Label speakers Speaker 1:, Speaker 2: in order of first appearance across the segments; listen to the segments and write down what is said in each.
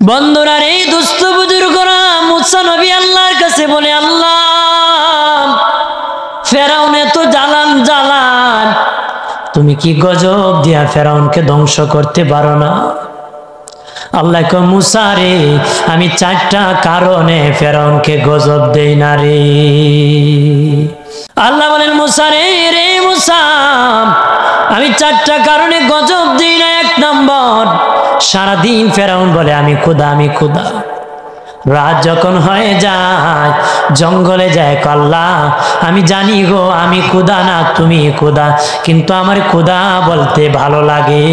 Speaker 1: বন্ধুরা এই দুস্থ বুজুর্গরা মুসা নবী আল্লাহর কাছে বলে, আল্লাহ ফেরাউনে তো জালান, তুমি কি গজব দিয়া ফেরাউনকে ধ্বংস করতে পারো না? আল্লাহ কয়, মুসা রে, আমি 4টা কারণে ফেরাউনকে গজব দেই না রে। আল্লাহ বলেন, মুসা রে মুসা, আমি 4টা কারণে গজব দেই না। 1 নম্বর, সারাদিন ফেরাউন বলে আমি ক্ষুধা। রাত যখন হয়ে যায় জঙ্গলে যায়, আল্লাহ আমি জানি গো আমি ক্ষুধা না, তুমি ক্ষুধা, কিন্তু আমার ক্ষুধা বলতে ভালো লাগে।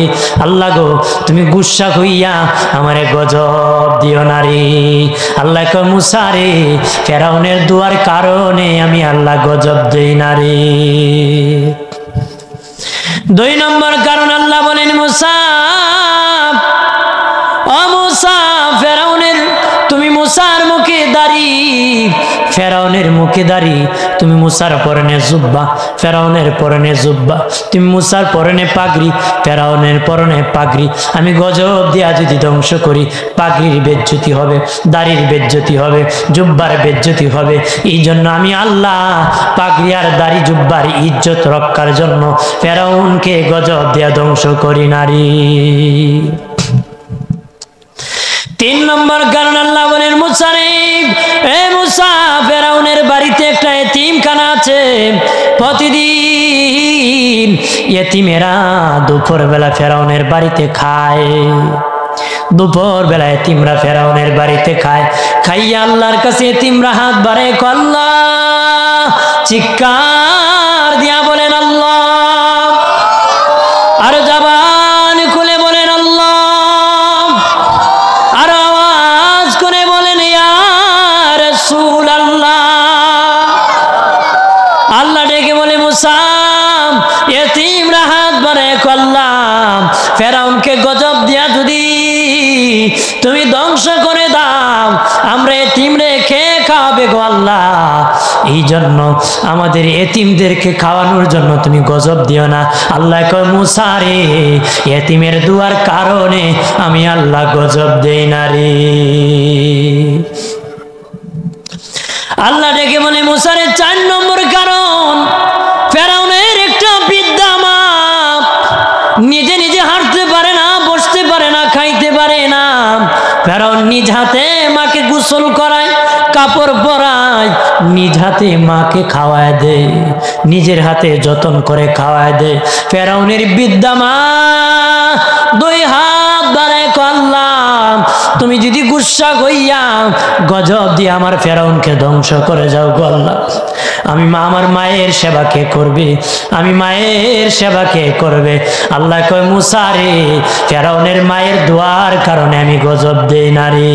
Speaker 1: আল্লাহ গো, তুমি গুসা হইয়া আমারে গজব দিও না রে। আল্লাহ কয়, মুসা রে, ফেরাউনের দুয়ার কারণে আমি আল্লাহ গজব দেই না রে। 2 নম্বর কারণ, আল্লাহ বলেন, মুসা ও মুসা, ফেরাউনের তুমি মুসার মুখে দাঁড়ি, ফেরাউনের মুখে দাঁড়ি, তুমি মুসার পরনে জুব্বা, ফেরাউনের পরনে জুব্বা, তুমি মুসার পরনে পাগড়ি, ফেরাউনের পরনে পাগড়ি। আমি গজব দিয়া যদি ধ্বংস করি, পাগড়ির বেজ্জতি হবে, দাড়ির বেজ্জতি হবে, জুব্বার বেজ্জতি হবে। এই জন্য আমি আল্লাহ পাগড়ি আর দাড়ি জুব্বার ইজ্জত রক্ষার জন্য ফেরাউনকে গজব দিয়া ধ্বংস করি নারী। 3 নম্বর কারণ, আল্লাহ বলেন, মুসা রে, এ মুসা, ফেরাউনের বাড়িতে একটা এতিমখানা আছে। প্রতিদিন এতিমেরা দুপুর বেলা ফেরাউনের বাড়িতে খায়। দুপুর বেলা এতিমরা ফেরাউনের বাড়িতে খায়। খাইয়া আল্লাহর কাছে এতিমরা হাত বাড়ায়, আল্লাহ চিৎকার দিয়া বলেন আল্লাহ, আর জবান খুলে বলেন আল্লাহ, আর আওয়াজ করে বলেন ইয়া রাসূলুল্লাহ। আল্লাহ ডেকে বলে, মুসা, এতিমরা হাত বাড়ায়, আল্লাহ ফেরাউনকে গজব দিয়া যদি তুমি ধ্বংস করে দাও, আমরা এতিমরে খেয়ে খাওয়াবে গো আল্লাহ। এই জন্য আমাদের এতিমদেরকে খাওয়ানোর জন্য তুমি গজব দিও না। আল্লাহ কয়, মুসা রে, এতিমের দুয়ার কারণে আমি আল্লাহ গজব দেই না রে। আল্লাহ ডেকে বলে, মুসা রে, 4 নম্বর কারণ, ফেরাউনের একটা বিদ্যা মা, নিজে নিজে হাঁটতে পারে না, বসতে পারে না, খাইতে পারে না। ফেরাউন নিজ হাতে মাকে গোসল করায়, কাপড় পরায়, নিজ হাতে মাকে খাওয়ায় দেয়, নিজের হাতে যতন করে খাওয়ায় দেয়। ফেরাউনের বিদ্যা মা 2 হাত বাড়ায়, আল্লাহ তুমি যদি গুসা হইয়া গজব দিয়ে আমার ফেরাউনকে ধ্বংস করে যাও গো আল্লাহ, আমি আমার মায়ের সেবা কে করবে? আমি মায়ের সেবা কে করবে? আল্লাহ কয়, মুসা রে, ফেরাউনের মায়ের দোয়ার কারণে আমি গজব দেই না রে।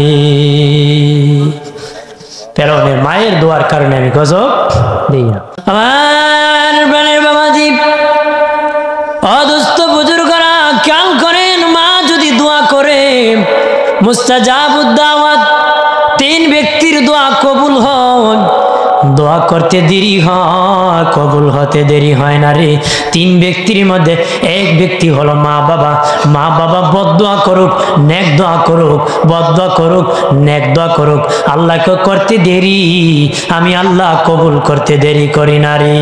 Speaker 1: ফেরাউনের মায়ের দোয়ার কারণে আমি গজব দেই না। আমার প্রাণের বাবাজি, অদুস্থ বুজুর্গরা খেয়াল করেন, মা যদি দোয়া করে, মুস্তাজাবুদ দাওয়াত, 3 ব্যক্তির দোয়া কবুল হয়। দোয়া করতে দেরি হয়, কবুল হতে দেরি হয় না রে। 3 ব্যক্তির মধ্যে 1 ব্যক্তি হলো মা বাবা। মা বাবা বদদোয়া করুক, নেক দোয়া করুক, বদদোয়া করুক, নেক দোয়া করুক, আল্লাহকে করতে দেরি, আমি আল্লাহ কবুল করতে দেরি করি না রে।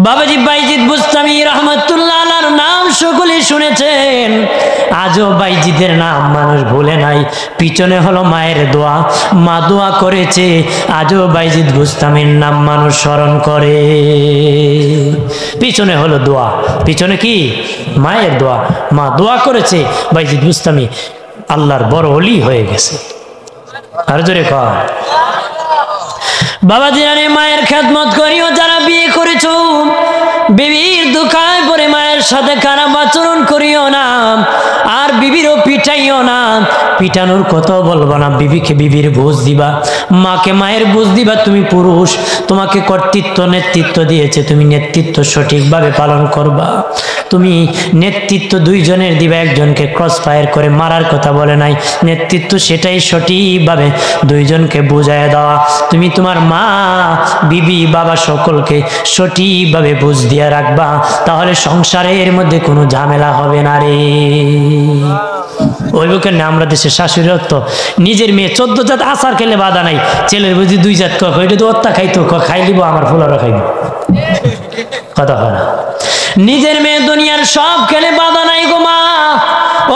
Speaker 1: বাবাজি বাইজিদ বুস্তামি রহমতুল্লাহ আলাইহির নাম সকলে শুনেছেন, আজও বাইজিদের নাম মানুষ ভুলে নাই। পিছনে হলো মায়ের দোয়া, মা দোয়া করেছে, আজও বাইজিদ বুস্তামির নাম মানুষ স্মরণ করে। পিছনে হলো দোয়া, পিছনে কি? মায়ের দোয়া। মা দোয়া করেছে, বাইজিদ বুস্তামি আল্লাহর বড় ওলি হয়ে গেছে। আর জোরে কর বাবাজি, আরে মায়ের খেদমত করিও। যারা বিয়ে করেছো, বিবির দুঃখায় পরে মায়ের সাথে খারাপ আচরণ করিও না, আর বিবিরও পিটাইও না। পিটানোর কথা বলবো না, বিবিকে বিবির বুঝ দিবা, মাকে মায়ের বুঝ দিবা। তুমি পুরুষ, তোমাকে কর্তৃত্ব নেতৃত্ব দিয়েছে, তুমি নেতৃত্ব সঠিকভাবে পালন করবা। তুমি নেতৃত্ব 2 জনের দিবা, একজনকে ক্রস ফায়ার করে মারার কথা বলে নাই। নেতৃত্ব সেটাই সঠিকভাবে 2 জনকে বুঝায় দেওয়া। তুমি তোমার মা, বিবি, বাবা সকলকে সঠিকভাবে বুঝ দিয়া রাখবা, তাহলে সংসারের মধ্যে কোনো ঝামেলা হবে না রে। ওই বুকের না আমরা দেশের শাশুড়ি তো নিজের মেয়ে 14 জাত আচার খেলে বাধা নাই, ছেলের বুঝি 2 জাত ওইটা তো অত্তা খাইতো খাই লিব আমার ফুলারও খাইব, কথা হয় না। নিজের মেয়ে দুনিয়ার সব খেলে বাধা নাই গো মা,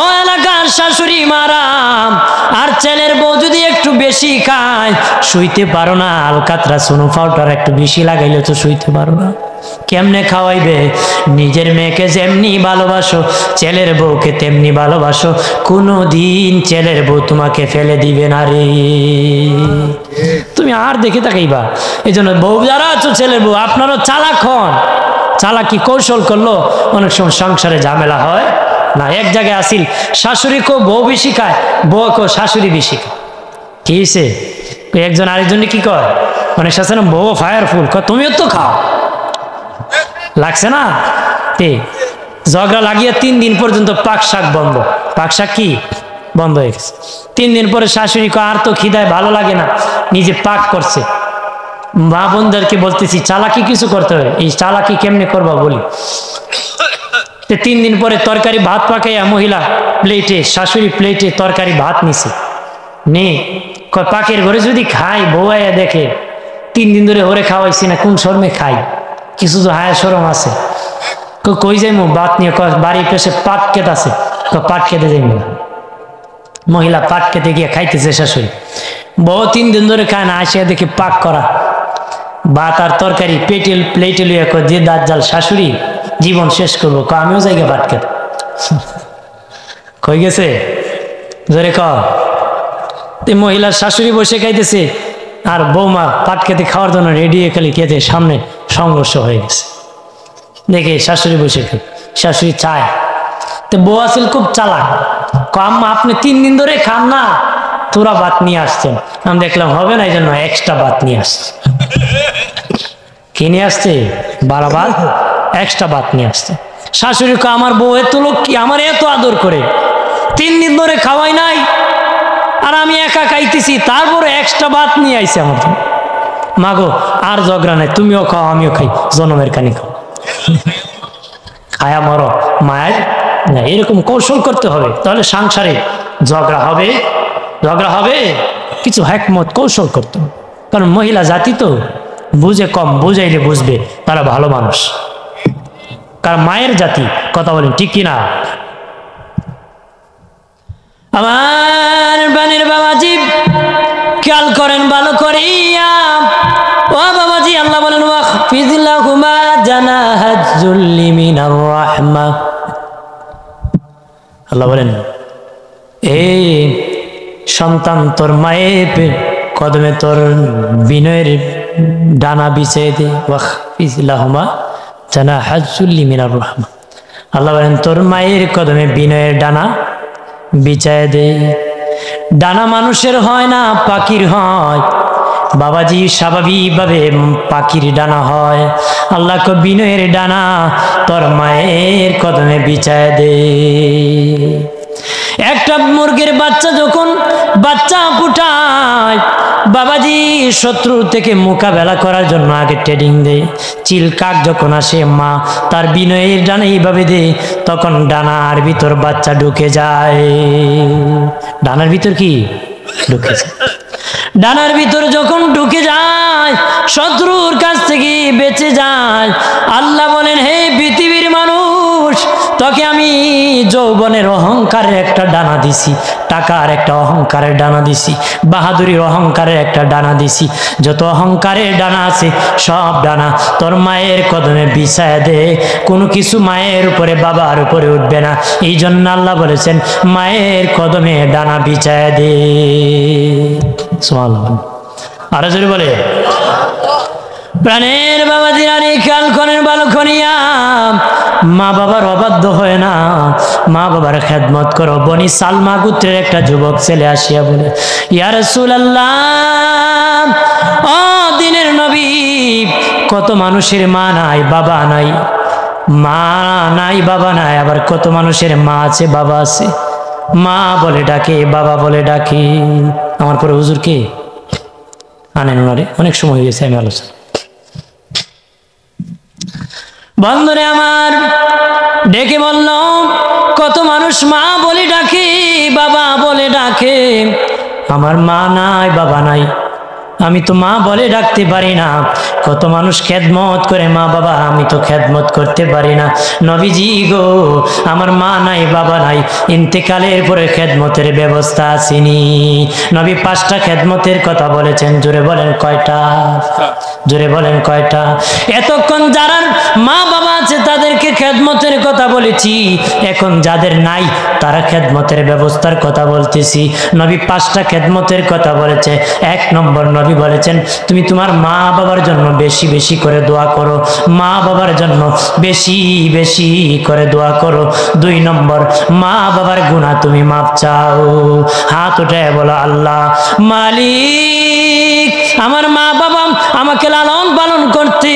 Speaker 1: ও এলাকার শাশুড়ি মারাম। আর ছেলের বউ যদি একটু বেশি খায় শুইতে পারো না, আলকাতরা সোনো পাউডার একটু বেশি লাগাইলে তো শুইতে পারো না। কেমনে খাওয়াইবে? নিজের মেয়েকে যেমনি ভালোবাসো ছেলের বউকে তেমনি ভালোবাসো, কোনো দিন ছেলের বউ তোমাকে ফেলে দিবে না রে। তুমি আর দেখে তাকাইবা। এই জন্য বউ যারা আছো ছেলের বউ আপনারও চালাক হন, চালাকি কৌশল করলো অনেক সময় সংসারে ঝামেলা হয় না। এক জায়গায় আসিল শাশুড়ি কো বউ বেশি খায়, বউ কো শাশুড়ি বেশি খায়, কি হয়েছে? একজন আরেকজনে কি কয়, অনেক শাসন বউ ফায়ারফুল, তুমিও তো খাও, লাগছে না? ঝগড়া লাগিয়ে 3 দিন পর্যন্ত পাক শাক বন্ধ, পাক শাক কি বন্ধ হয়ে গেছে। 3 দিন পরে শাশুড়ি কো আর তো খিদায় ভালো লাগে না, নিজে পাক করছে। মা বোনদেরকে বলতেছি চালাকি কিছু করতে হবে, এই চালাকি কেমনে করবা বলি। 3 দিন পরে তরকারি ভাত পাকাইয়া মহিলা প্লেটে, শাশুড়ি প্লেটে তরকারি ভাত নিছে, নে পাকের ঘরে যদি খাই বউ আয়া দেখে 3 দিন ধরে ওরে খাওয়াইছি না, কোন শর্মে খাই, কিছু তো হায়া শরম আছে। কই যাইমু ভাত নিয়ে, বাড়ির পেশে পাট খেত আছে, পাট খেতে যাইমু। মহিলা পাট খেতে গিয়ে খাইতেছে শাশুড়ি, বউ 3 দিন ধরে খায় না, আসিয়া দেখে পাক করা ভাত আর তরকারি প্লেটে লইয়া যে দাঁত জাল শাশুড়ি জীবন শেষ করবো, আমিও জায়গা ভাত খেতে। কই গেছে জোরে ক। মহিলার শাশুড়ি বসে খাইতেছে আর বৌমা পাট খেতে খাওয়ার জন্য রেডি হয়ে খালি খেতে, সামনে সংঘর্ষ হয়ে গেছে। দেখে শাশুড়ি বসে খাই, শাশুড়ি চায়, তো বউ আসিল খুব চালাক, আম্মা আপনি 3 দিন ধরে খান না, তোরা ভাত নিয়ে আসছেন। আমি দেখলাম হবে না, এই জন্য এক্সট্রা ভাত নিয়ে আসছে। কি নিয়ে আসছে? বারবার এক্সট্রা ভাত নিয়ে আসছে। শাশুড়ি কো আমার বউ এত লোক কি আমার এত আদর করে, 3 দিন ধরে খাওয়াই নাই আর আমি একা খাইতেছি, তারপরে এক্সট্রা ভাত নিয়ে আইছে আমার জন্য। মাগো আর ঝগড়া নাই, তুমিও খাও আমিও খাই, জনমের কানি খাও, খায়া মরো মায়ের না। এরকম কৌশল করতে হবে, তাহলে সংসারে ঝগড়া হবে, ঝগড়া হবে কিছু হ্যাকমত কৌশল করতে হবে। কারণ মহিলা জাতি তো বুঝে কম, বুঝাইলে বুঝবে তারা ভালো মানুষ, কারণ মায়ের জাতি, কথা বলেন ঠিক কিনা? আমার বানের বাবাজি খেয়াল করেন ভালো করিয়া, ও বাবাজি আল্লাহ বলেন ওয়াখফিযলাহুমা জানাহাজ-যুল্লি মিনার রাহমা। আল্লাহ বলেন এই সন্তান তোর মায়ের কদমে তোর বিনয়ের ডানা বিছিয়ে দে, ওয়াখফিযলাহুমা জানাহাজ-যুল্লি মিনার রাহমা। আল্লাহ বলেন তোর মায়ের কদমে বিনয়ের ডানা বিছায় দে। ডানা মানুষের হয় না, পাখির হয় বাবাজি, স্বাভাবিকভাবে পাখির ডানা হয়। আল্লাহ কো বিনয়ের ডানা তোর মায়ের কদমে বিছায় দে। একটা মুরগির বাচ্চা যখন বাচ্চা ফুটায় বাবাজি, শত্রু থেকে মোকাবেলা করার জন্য আগে ট্রেনিং দেয়। চিলকাক যখন আসে মা তার বিনয়ের ডানা এইভাবে দে, তখন ডানার ভিতর বাচ্চা ঢুকে যায়। ডানার ভিতর কি ঢুকে যায়? ডানার ভিতর যখন ঢুকে যায় শত্রুর কাছ থেকে বেঁচে যায়। আল্লাহ বলেন হে পৃথিবীর মানুষ, তোকে আমি যৌবনের অহংকারের একটা ডানা দিছি, টাকার একটা অহংকারের ডানা দিছি, বাহাদুরির অহংকারের একটা ডানা দিছি। যত অহংকারের ডানা আছে সব ডানা তোর মায়ের কদমে বিছায় দে। কোনো কিছু মায়ের উপরে বাবার উপরে উঠবে না। এই জন্য আল্লাহ বলেছেন মায়ের কদমে ডানা বিছায় দে। আরো জোরে বলে প্রাণের বাবা দিনারি খেয়াল করেন ভালো করিয়া, মা বাবার অবাধ্য হয় না, মা বাবার খেদমত করো। বনি সালমা গোত্রের একটা যুবক ছেলে আসিয়া বলে ইয়া রাসূলুল্লাহ, ও দিনের নবী, কত মানুষের মা নাই বাবা নাই, মা নাই বাবা নাই, আবার কত মানুষের মা আছে বাবা আছে। মা বলে ডাকে বাবা বলে ডাকে। আমার পরে হুজুর কে আনেন ওনারে, অনেক সময় হয়ে গেছে আমি আলোচনা। বন্ধুরে আমার, ডেকে বলল, কত মানুষ মা বলে ডাকে, বাবা বলে ডাকে, আমার মা নাই বাবা নাই, আমি তো মা বলে ডাকতে পারি না। কত মানুষ খেদমত করে মা বাবা, আমি তো খেদমত করতে পারি না। নবীজি গো, আমার মা নাই বাবা নাই, ইন্তেকালের পরে খেদমতের ব্যবস্থা আসেনি। নবী 5টা খেদমতের কথা বলেছেন। জোরে বলেন কয়টা? জোরে বলেন কয়টা? এতক্ষণ যারা মা বাবা আছে তাদেরকে খেদমতের কথা বলেছি, এখন যাদের নাই তারা খেদমতের ব্যবস্থার কথা বলতেছি। নবী 5টা খেদমতের কথা বলেছে। 1 নম্বর নবী বলেছেন, তুমি তোমার মা বাবার জন্য বেশি বেশি করে দোয়া করো, মা বাবার জন্য বেশি বেশি করে দোয়া করো। 2 নম্বর, মা বাবার গুনাহ তুমি মাপ চাও। হাত উঠে বলো, আল্লাহ মালিক, আমার মা বাবা আমাকে লালন পালন করতে,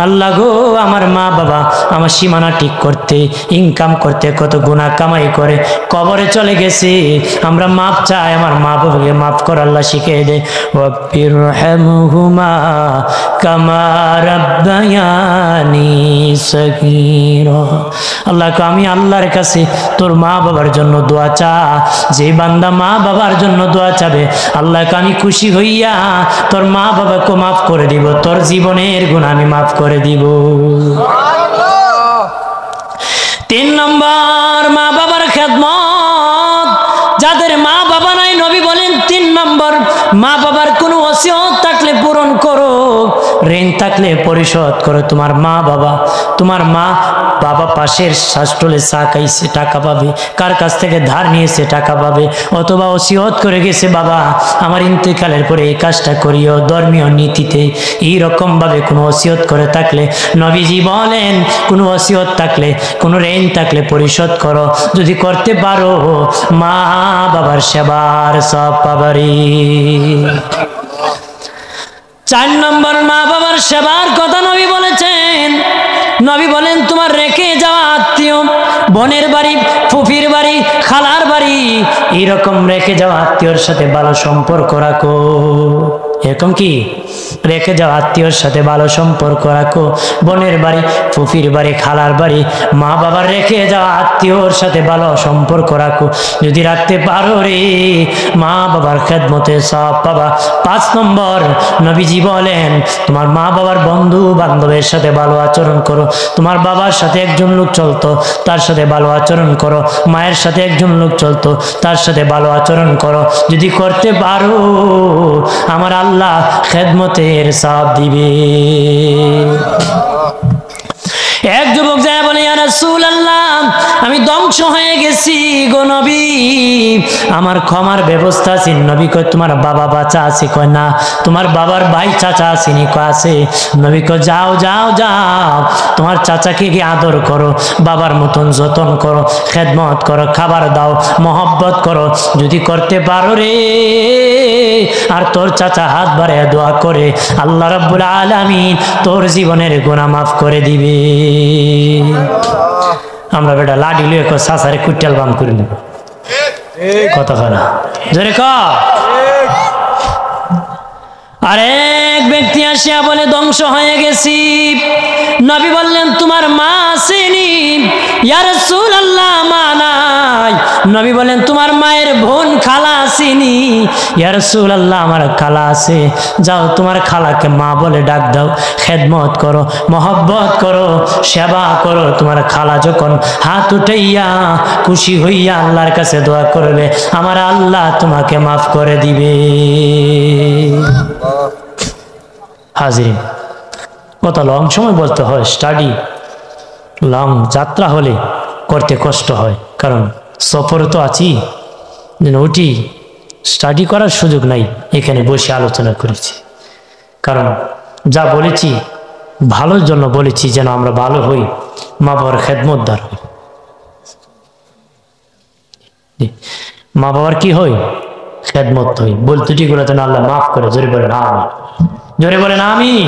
Speaker 1: আল্লাহ গো আমার মা বাবা আমার সীমানা ঠিক করতে, ইনকাম করতে কত গুনাহ কামাই করে কবরে চলে গেছে, আমরা মাপ চাই, আমার মা বাবাকে মাফ কর আল্লাহ শিখিয়ে দে। ওয়াবিরহামহুমা কামা রাব্বায়ানি সগীরা। আল্লাহ আমি আল্লাহর কাছে তোর মা বাবার জন্য দোয়া চা, যে বান্দা মা বাবার জন্য দোয়া চাবে আল্লাহকে আমি খুশি হইয়া তোর মা বাবাকে মাফ করে দিব, তোর জীবনের গুনাহ আমি মাফ করে দিব। 3 নম্বর, মা বাবার খেদমত। যাদের মা বাবা নাই, নবী বলেন 3 নম্বর, মা বাবার কোনো ওসিয়ত থাকলে পূরণ করো, ঋণ থাকলে পরিশোধ করো। তোমার মা বাবা পাশের শাস্ত্রলে চা খাইছে, টাকা পাবে, কার কাছ থেকে ধার নিয়েছে টাকা পাবে, অথবা ওসিয়ত করে গেছে, বাবা আমার ইন্তেকালের পরে এই কাজটা করিও, ধর্মীয় নীতিতে এইরকম ভাবে কোনো ওসিয়ত করে থাকলে নবীজি বলেন, কোনো ওসিয়ত থাকলে, কোনো ঋণ থাকলে পরিশোধ করো। যদি করতে পারো মা বাবার সেবার সব পাবারি। 4 নম্বর, মা বাবার সেবার কথা নবী বলেছেন। নবী বলেন, তোমার রেখে যাওয়া আত্মীয়, বোনের বাড়ি, ফুফির বাড়ি, খালার বাড়ি, এরকম রেখে যাওয়া আত্মীয়র সাথে ভালো সম্পর্ক রাখো। এরকম কি রেখে যাওয়া আত্মীয়র সাথে ভালো সম্পর্ক রাখো। বোনের বাড়ি, ফুফির বাড়ি, খালার বাড়ি, মা বাবার রেখে যাওয়া আত্মীয়র সাথে ভালো সম্পর্ক রাখো। যদি রাখতে পারো রে, মা বাবার খেদমতে সব পাবা। 5 নম্বর, নবীজি বলেন, তোমার মা বাবার বন্ধু বান্ধবের সাথে ভালো আচরণ করো। তোমার বাবার সাথে একজন লোক চলতো, তার সাথে ভালো আচরণ করো। মায়ের সাথে একজন লোক চলতো, তার সাথে ভালো আচরণ করো। যদি করতে পারো আমার আল্লাহ খেদমতের সওয়াব দিবে। এক যুবক যায় বলে, ইয়া রাসূলুল্লাহ, আমি ধ্বংস হয়ে গেছি গো নবী, আমার ক্ষমার ব্যবস্থা আছে? নবী কয়, তোমার বাবা বাচ্চা আছে? কয় না। তোমার বাবার ভাই চাচা আসেনি? কয় আছে। নবী কয়, যাও যাও যাও, তোমার চাচাকে কি আদর করো, বাবার মতন যতন করো, খেদমত করো, খাবার দাও, মহব্বত করো। যদি করতে পারো রে, আর তোর চাচা হাত বাড়ায় দোয়া করে, আল্লাহ রাব্বুল আলামিন তোর জীবনের গুনাহ মাফ করে দিবে। আমরা বেটা লাডি লুয়ে সাসারে কুইটাল বাম করে নেব, কথা না জোরে ক। আরেক ব্যক্তি আসিয়া বলে, ধ্বংস হয়ে গেছি। নবী বললেন, তোমার মা আসেনি? ইয়া রাসূলুল্লাহ, মা নাই। নবী বলেন, তোমার মায়ের বোন খালা আসেনি? ইয়া রাসূলুল্লাহ, আমার খালা আছে। যাও তোমার খালাকে মা বলে ডাক দাও, খেদমত করো, মহব্বত করো, সেবা করো। তোমার খালা যখন হাত উঠাইয়া খুশি হইয়া আল্লাহর কাছে দোয়া করবে, আমার আল্লাহ তোমাকে মাফ করে দিবে। হাজিরিন, কত লং সময় বলতে হয়, স্টাডি লং যাত্রা হলে করতে কষ্ট হয়, কারণ সফর তো আছি, উঠি স্টাডি করার সুযোগ নাই, এখানে বসে আলোচনা করেছি। কারণ যা বলেছি ভালোর জন্য বলেছি, যেন আমরা ভালো হই, মা বাবার খেদমতদার হই। মা বাবার কি হই? খেদমত হই। ভুল ত্রুটিগুলো যেন আল্লাহ মাফ করে। জোরে বলেন আমিন, জোরে বলেন আমিন।